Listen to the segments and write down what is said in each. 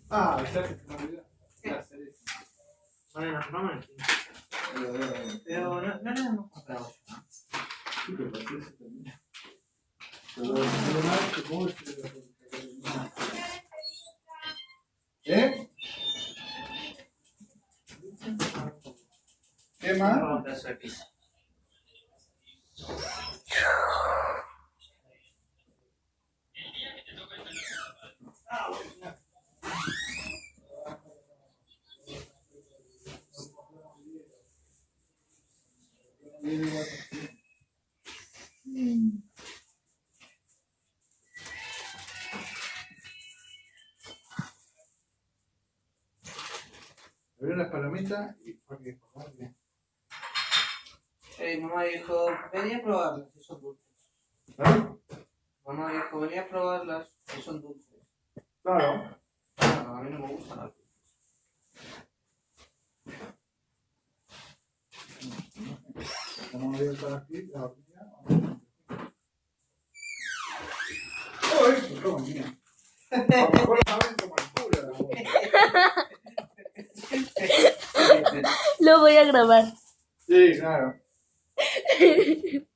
Ah, ya que se me olvidó. ¿Qué hacer eso? Bueno, nos vamos al fin. Pero no lo hemos comprado. Sí, pero ¿por qué se termina? Pero lo mal que vos ¿eh? ¿Qué más? Vamos a pedazo de pizza. Abrió las palomitas y fue que bien. Mamá dijo, vení a probarlas, que son dulces. ¿Ah? Mamá dijo, vení a probarlas, que son dulces. Claro. No, a mí no me gustan las dulces. Vamos a ver para aquí, la hornilla. ¡Oh, eso! ¡Toma, mía! A lo mejor la saben como el cura. Lo voy a grabar. Sí, claro.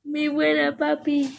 Mi buena papi.